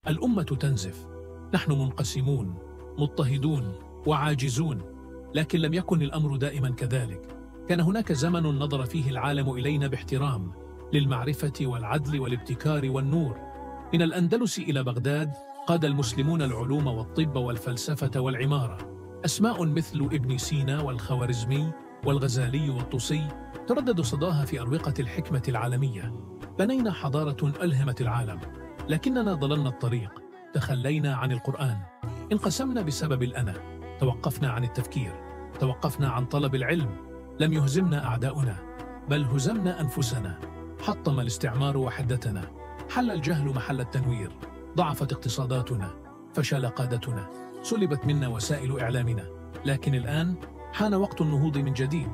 الأمة تنزف، نحن منقسمون، مضطهدون وعاجزون. لكن لم يكن الأمر دائما كذلك. كان هناك زمن نظر فيه العالم إلينا باحترام، للمعرفة والعدل والابتكار والنور. من الأندلس إلى بغداد قاد المسلمون العلوم والطب والفلسفة والعمارة. أسماء مثل ابن سينا والخوارزمي والغزالي والطوسي تردد صداها في أروقة الحكمة العالمية. بنينا حضارة ألهمت العالم، لكننا ضللنا الطريق، تخلينا عن القرآن، انقسمنا بسبب الأنا، توقفنا عن التفكير، توقفنا عن طلب العلم. لم يهزمنا أعداؤنا، بل هزمنا أنفسنا. حطم الاستعمار وحدتنا، حل الجهل محل التنوير، ضعفت اقتصاداتنا، فشل قادتنا، سلبت منا وسائل إعلامنا. لكن الآن حان وقت النهوض من جديد.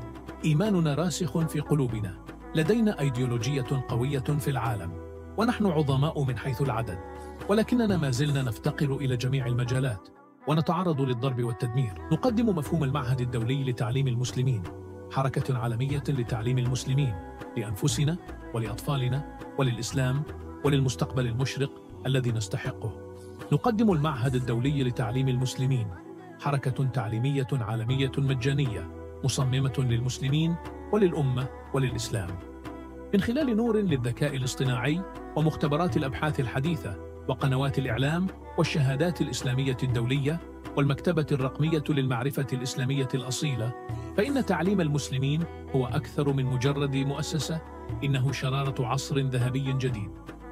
إيماننا راسخ في قلوبنا، لدينا أيديولوجية قوية في العالم، ونحن عظماء من حيث العدد، ولكننا ما زلنا نفتقر إلى جميع المجالات ونتعرض للضرب والتدمير. نقدم مفهوم المعهد الدولي لتعليم المسلمين، حركة عالمية لتعليم المسلمين لأنفسنا ولأطفالنا وللإسلام وللمستقبل المشرق الذي نستحقه. نقدم المعهد الدولي لتعليم المسلمين، حركة تعليمية عالمية مجانية مصممة للمسلمين وللأمة وللإسلام. من خلال نور للذكاء الاصطناعي ومختبرات الأبحاث الحديثة وقنوات الإعلام والشهادات الإسلامية الدولية والمكتبة الرقمية للمعرفة الإسلامية الأصيلة، فإن تعليم المسلمين هو أكثر من مجرد مؤسسة، إنه شرارة عصر ذهبي جديد.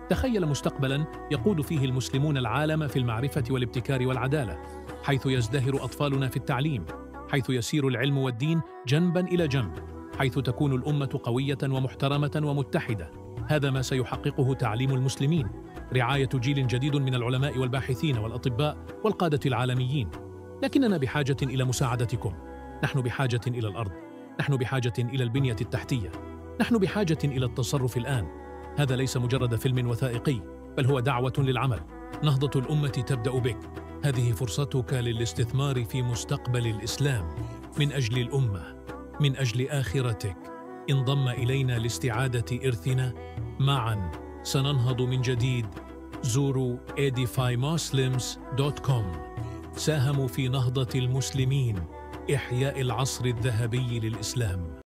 تخيل مستقبلاً يقود فيه المسلمون العالم في المعرفة والابتكار والعدالة، حيث يزدهر أطفالنا في التعليم، حيث يسير العلم والدين جنباً إلى جنب، حيث تكون الأمة قوية ومحترمة ومتحدة. هذا ما سيحققه تعليم المسلمين، رعاية جيل جديد من العلماء والباحثين والأطباء والقادة العالميين. لكننا بحاجة إلى مساعدتكم. نحن بحاجة إلى الأرض، نحن بحاجة إلى البنية التحتية، نحن بحاجة إلى التصرف الآن. هذا ليس مجرد فيلم وثائقي، بل هو دعوة للعمل. نهضة الأمة تبدأ بك. هذه فرصتك للاستثمار في مستقبل الإسلام من أجل الأمة، من أجل آخرتك. انضم إلينا لاستعادة إرثنا. معاً سننهض من جديد. زوروا edifymuslims.com. ساهموا في نهضة المسلمين، إحياء العصر الذهبي للإسلام.